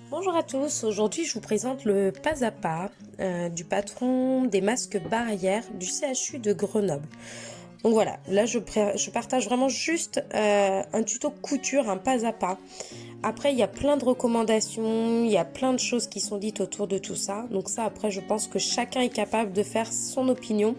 Bonjour à tous, aujourd'hui je vous présente le pas à pas du patron des masques barrières du CHU de Grenoble. Donc voilà, là je partage vraiment juste un tuto couture, un pas à pas. Après il y a plein de recommandations, il y a plein de choses qui sont dites autour de tout ça. Donc ça après je pense que chacun est capable de faire son opinion.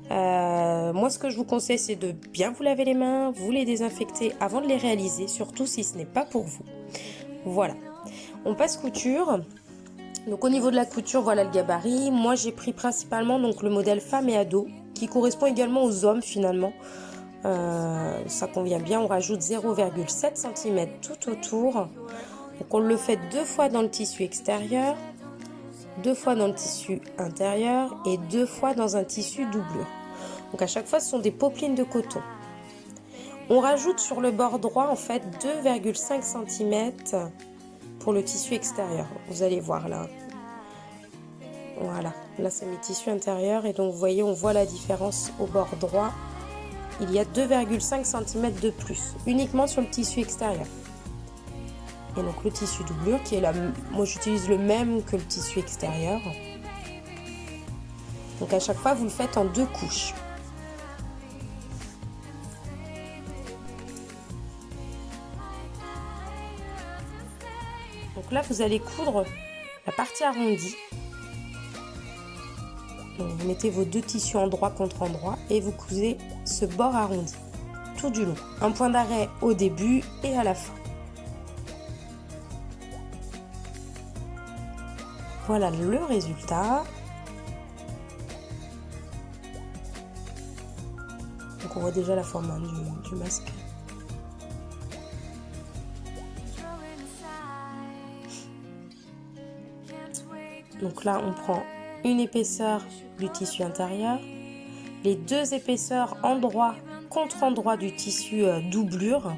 Moi ce que je vous conseille c'est de bien vous laver les mains, vous les désinfecter avant de les réaliser, surtout si ce n'est pas pour vous. Voilà. On passe couture. Donc au niveau de la couture, voilà le gabarit. Moi j'ai pris principalement donc le modèle femme et ado qui correspond également aux hommes finalement. Ça convient bien, on rajoute 0,7 cm tout autour. Donc on le fait deux fois dans le tissu extérieur, deux fois dans le tissu intérieur et deux fois dans un tissu doublure. Donc à chaque fois ce sont des popelines de coton. On rajoute sur le bord droit en fait 2,5 cm pour le tissu extérieur. Vous allez voir là. Voilà, là c'est mes tissus intérieurs et donc vous voyez, on voit la différence au bord droit. Il y a 2,5 cm de plus, uniquement sur le tissu extérieur. Et donc le tissu doublure qui est là, moi j'utilise le même que le tissu extérieur. Donc à chaque fois vous le faites en deux couches. Donc là vous allez coudre la partie arrondie. Donc vous mettez vos deux tissus endroit contre endroit et vous cousez ce bord arrondi tout du long. Un point d'arrêt au début et à la fin. Voilà le résultat. Donc on voit déjà la forme du masque. Donc là on prend une épaisseur du tissu intérieur, les deux épaisseurs endroit contre endroit du tissu doublure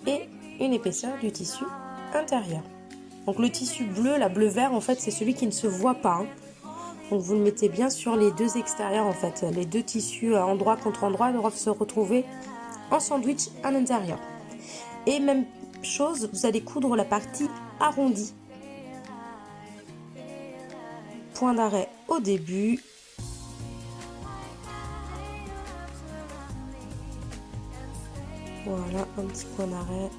et une épaisseur du tissu intérieur. Donc le tissu bleu, la bleu-vert en fait c'est celui qui ne se voit pas. Donc vous le mettez bien sur les deux extérieurs en fait. Les deux tissus endroit contre endroit doivent se retrouver en sandwich à l'intérieur. Et même chose, vous allez coudre la partie arrondie. Point d'arrêt au début. Voilà, un petit point d'arrêt.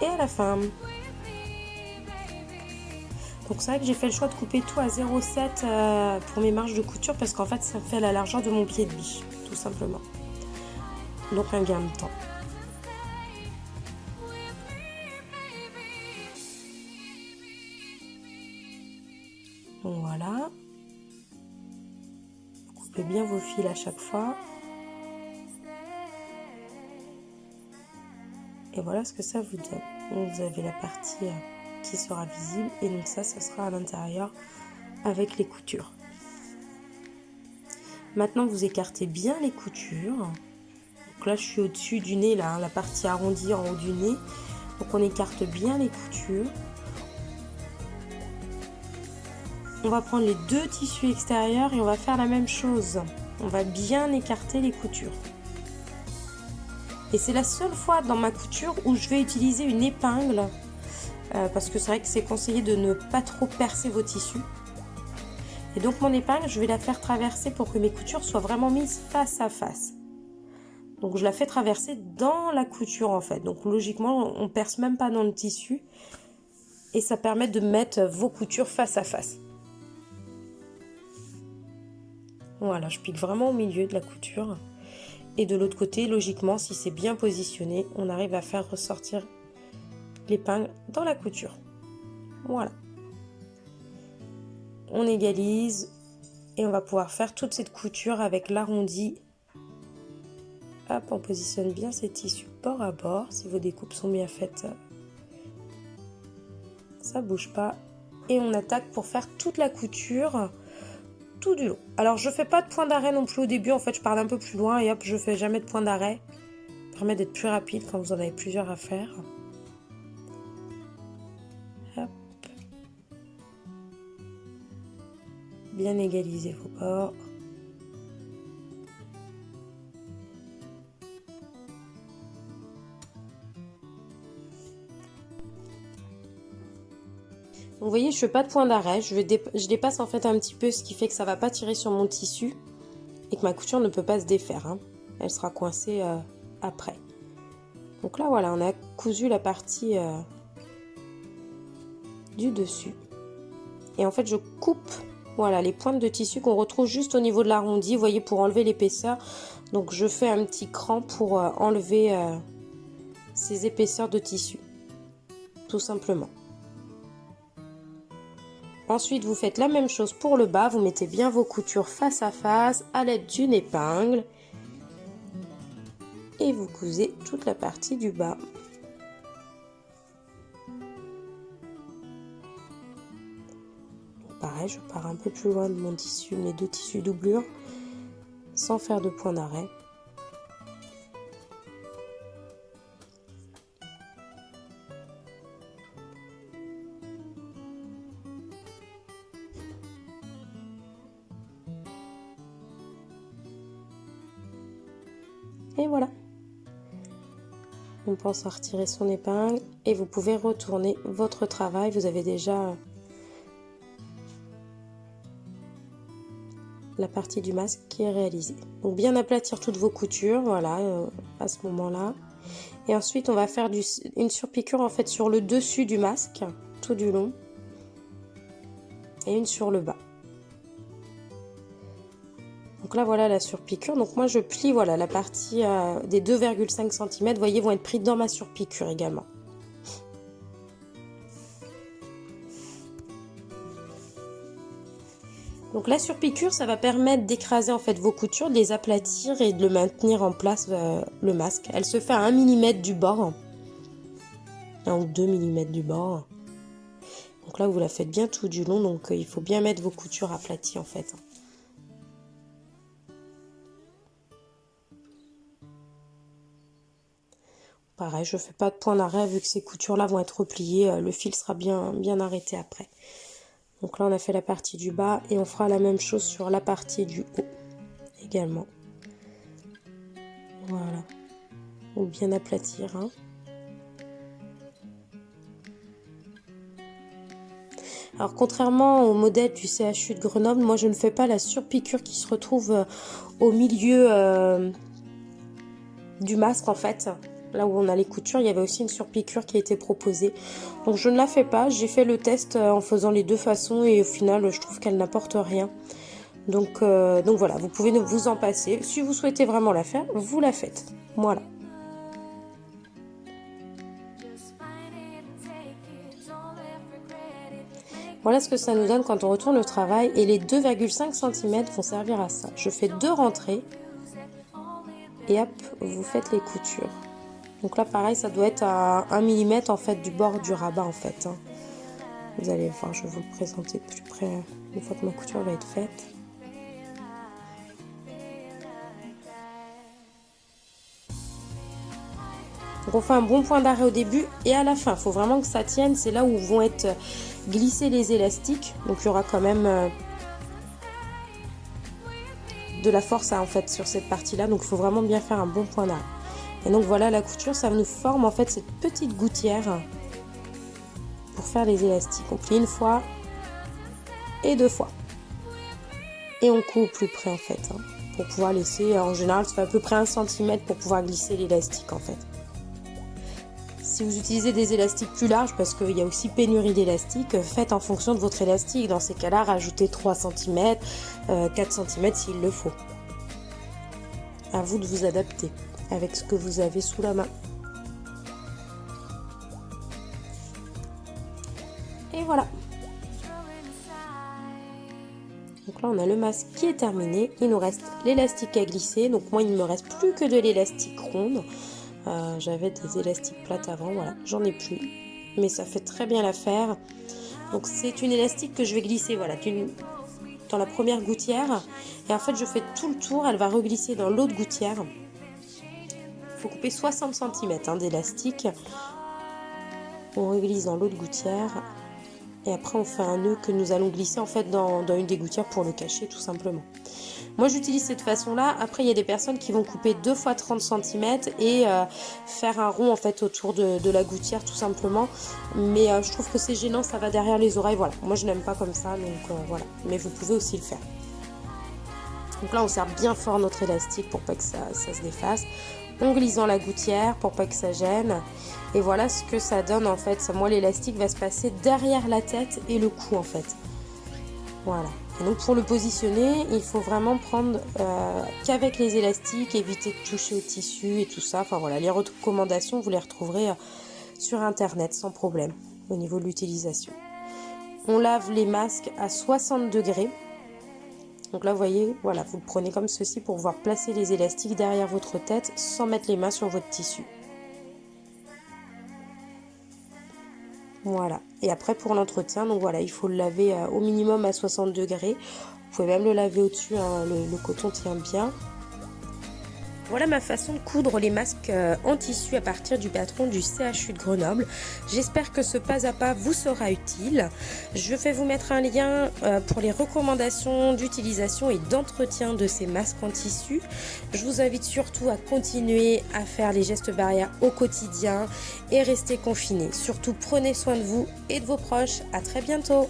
Et à la fin. Donc c'est vrai que j'ai fait le choix de couper tout à 0,7 pour mes marges de couture parce qu'en fait ça fait la largeur de mon pied de biche, tout simplement. Donc un gain de temps. Donc voilà. Vous coupez bien vos fils à chaque fois. Et voilà ce que ça vous donne. Donc vous avez la partie qui sera visible et donc ça sera à l'intérieur avec les coutures. Maintenant vous écartez bien les coutures. Donc là je suis au-dessus du nez, là, la partie arrondie en haut du nez. Donc on écarte bien les coutures. On va prendre les deux tissus extérieurs et on va faire la même chose. On va bien écarter les coutures. Et c'est la seule fois dans ma couture où je vais utiliser une épingle parce que c'est vrai que c'est conseillé de ne pas trop percer vos tissus. Et donc mon épingle, je vais la faire traverser pour que mes coutures soient vraiment mises face à face. Donc je la fais traverser dans la couture en fait. Donc logiquement, on perce même pas dans le tissu et ça permet de mettre vos coutures face à face. Voilà, je pique vraiment au milieu de la couture. Et de l'autre côté, logiquement, si c'est bien positionné, on arrive à faire ressortir l'épingle dans la couture. Voilà. On égalise et on va pouvoir faire toute cette couture avec l'arrondi. Hop, on positionne bien ces tissus bord à bord. Si vos découpes sont bien faites, ça bouge pas. Et on attaque pour faire toute la couture tout du long. Alors je fais pas de point d'arrêt non plus au début, en fait je pars un peu plus loin et hop, je fais jamais de point d'arrêt. Ça permet d'être plus rapide quand vous en avez plusieurs à faire. Hop. Bien égaliser vos bords. vous voyez, je fais pas de point d'arrêt, je dépasse en fait un petit peu, ce qui fait que ça va pas tirer sur mon tissu et que ma couture ne peut pas se défaire, hein. Elle sera coincée après. Donc là voilà, on a cousu la partie du dessus. Et en fait je coupe, voilà, les pointes de tissu qu'on retrouve juste au niveau de l'arrondi, vous voyez, pour enlever l'épaisseur. Donc je fais un petit cran pour enlever ces épaisseurs de tissu, tout simplement. Ensuite, vous faites la même chose pour le bas. Vous mettez bien vos coutures face à face à l'aide d'une épingle. Et vous cousez toute la partie du bas. Pareil, je pars un peu plus loin de mon tissu, mes deux tissus doublure, sans faire de point d'arrêt. Et voilà. On pense à retirer son épingle et vous pouvez retourner votre travail. Vous avez déjà la partie du masque qui est réalisée. Donc bien aplatir toutes vos coutures, voilà, à ce moment-là. Et ensuite on va faire une surpiqûre en fait sur le dessus du masque, tout du long. Et une sur le bas. Donc là voilà la surpiqûre. Donc moi je plie, voilà, la partie des 2,5 cm, vous voyez, vont être pris dans ma surpiqûre également. Donc la surpiqûre, ça va permettre d'écraser en fait vos coutures, de les aplatir et de le maintenir en place, le masque. Elle se fait à 1 mm du bord, 1 ou 2 mm du bord. Donc là vous la faites bien tout du long, donc il faut bien mettre vos coutures aplaties en fait. Pareil, je ne fais pas de point d'arrêt vu que ces coutures-là vont être repliées. Le fil sera bien arrêté après. Donc là, on a fait la partie du bas et on fera la même chose sur la partie du haut également. Voilà. Ou bien aplatir, hein. Alors, contrairement au modèle du CHU de Grenoble, moi, je ne fais pas la surpiqûre qui se retrouve au milieu du masque, en fait. Là où on a les coutures, il y avait aussi une surpiqûre qui a été proposée. Donc je ne la fais pas, j'ai fait le test en faisant les deux façons et au final je trouve qu'elle n'apporte rien. Donc voilà, vous pouvez ne vous en passer. Si vous souhaitez vraiment la faire, vous la faites. Voilà. Voilà ce que ça nous donne quand on retourne au travail et les 2,5 cm vont servir à ça. Je fais 2 rentrées et hop, vous faites les coutures. Donc là, pareil, ça doit être à 1 mm en fait du bord du rabat en fait, hein. Vous allez voir, je vais vous le présenter de plus près une fois que ma couture va être faite. Donc on fait un bon point d'arrêt au début et à la fin. Il faut vraiment que ça tienne. C'est là où vont être glissés les élastiques. Donc il y aura quand même de la force en fait sur cette partie-là. Donc il faut vraiment bien faire un bon point d'arrêt. Et donc voilà la couture, ça nous forme en fait cette petite gouttière pour faire les élastiques. On plie une fois et 2 fois. Et on coud au plus près en fait, hein, pour pouvoir laisser, en général ça fait à peu près 1 cm pour pouvoir glisser l'élastique en fait. Si vous utilisez des élastiques plus larges, parce qu'il y a aussi pénurie d'élastiques, faites en fonction de votre élastique. Dans ces cas-là, rajoutez 3 cm, 4 cm s'il le faut. À vous de vous adapter avec ce que vous avez sous la main. Et voilà. Donc là, on a le masque qui est terminé. Il nous reste l'élastique à glisser. Donc moi, il ne me reste plus que de l'élastique ronde. J'avais des élastiques plates avant, voilà, j'en ai plus. Mais ça fait très bien l'affaire. Donc c'est une élastique que je vais glisser, voilà, dans la première gouttière. Et en fait, je fais tout le tour, elle va reglisser dans l'autre gouttière. Il faut couper 60 cm d'élastique. On reglisse dans l'autre gouttière. Et après on fait un nœud que nous allons glisser en fait dans une des gouttières pour le cacher tout simplement. Moi j'utilise cette façon là. Après il y a des personnes qui vont couper 2 fois 30 cm et faire un rond en fait autour de la gouttière tout simplement. Mais je trouve que c'est gênant, ça va derrière les oreilles. Voilà, moi je n'aime pas comme ça, donc voilà. Mais vous pouvez aussi le faire. Donc là on serre bien fort notre élastique pour pas que ça se défasse. On glisse dans la gouttière pour pas que ça gêne. Et voilà ce que ça donne en fait. Moi l'élastique va se passer derrière la tête et le cou en fait. Voilà. Et donc pour le positionner, il faut vraiment prendre qu'avec les élastiques, éviter de toucher au tissu et tout ça. Enfin voilà, les recommandations, vous les retrouverez sur internet sans problème au niveau de l'utilisation. On lave les masques à 60 degrés. Donc là, vous voyez, voilà, vous le prenez comme ceci pour pouvoir placer les élastiques derrière votre tête sans mettre les mains sur votre tissu. Voilà. Et après, pour l'entretien, donc voilà, il faut le laver au minimum à 60 degrés. Vous pouvez même le laver au-dessus, hein, le coton tient bien. Voilà ma façon de coudre les masques en tissu à partir du patron du CHU de Grenoble. J'espère que ce pas à pas vous sera utile. Je vais vous mettre un lien pour les recommandations d'utilisation et d'entretien de ces masques en tissu. Je vous invite surtout à continuer à faire les gestes barrières au quotidien et rester confinés. Surtout prenez soin de vous et de vos proches. À très bientôt.